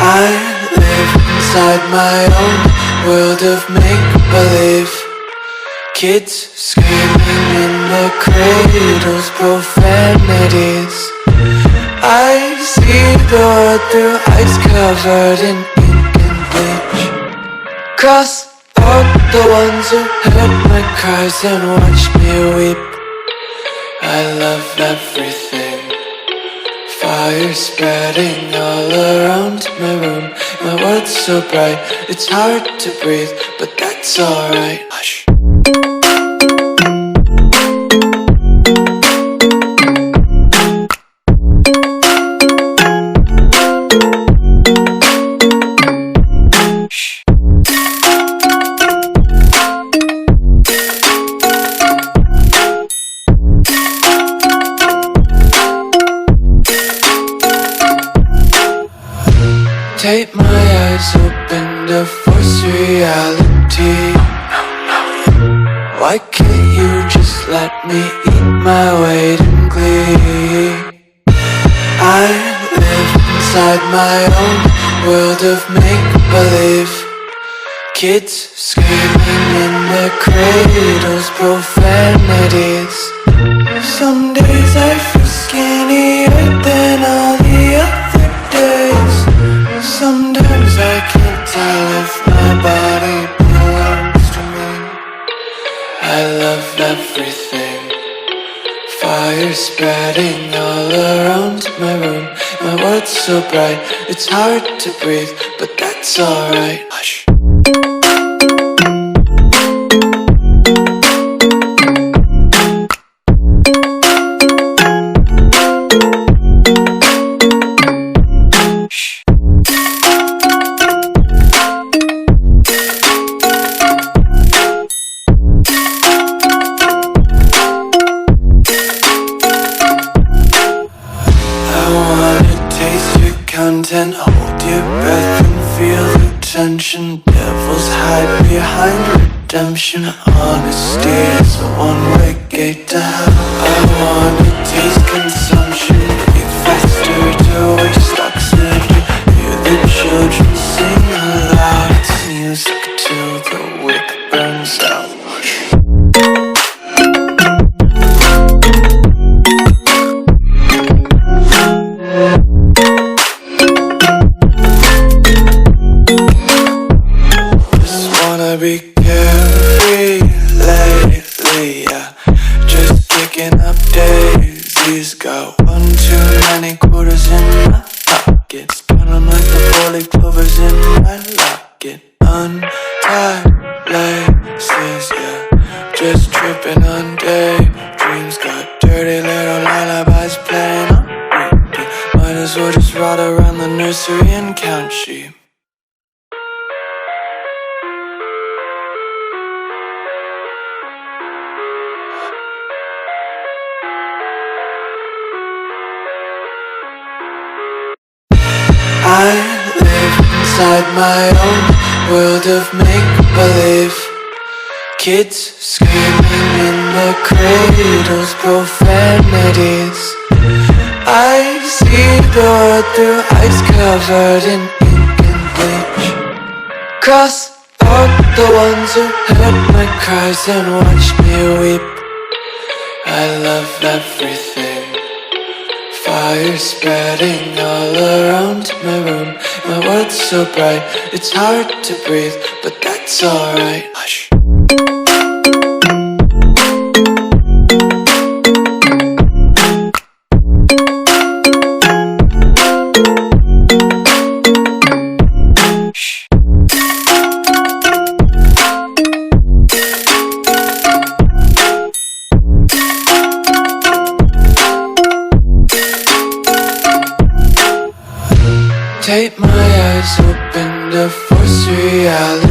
I live inside my own world of make-believe. Kids screaming in the cradles, profanities. I see the world through eyes covered in ink and bleach. Cross out the ones who heard my cries and watched me weep. I love everything. Fire spreading all around my room. My world's so bright, it's hard to breathe, but that's alright. Hush. Tape my eyes open to force reality. Why can't you just let me eat my weight in glee? I live inside my own world of make-believe. Kids screaming in their cradles, profanities. Some days I feel skinnier than all the other days. Sometimes I can't tell if my body belongs to me. I love everything. Fire spreading all around my room. My world's so bright, it's hard to breathe, but that's alright. Hush. Content, hold your breath and feel the tension. Devils hide behind redemption. Honesty is a one-way gate to hell. I wanna taste consumption, eat faster to waste oxygen. Hear the children sing aloud. It's music till the wick burns out. Be carefree lately, yeah. Just kicking up daisies. Got one too many quarters in my pockets. Count them like the four-leaf clovers in my locket. Untied laces, yeah. Just tripping on daydreams. Got dirty little lullabies playing on repeat. Might as well just ride around the nursery and count sheep. I live inside my own world of make-believe. Kids screaming in the cradles, profanities. I see the world through eyes covered in ink and bleach. Cross out the ones who heard my cries and watched me weep. I love everything. Fire spreading all around my room. My world's so bright, it's hard to breathe, but that's alright. Hush. Tape my eyes open to force reality.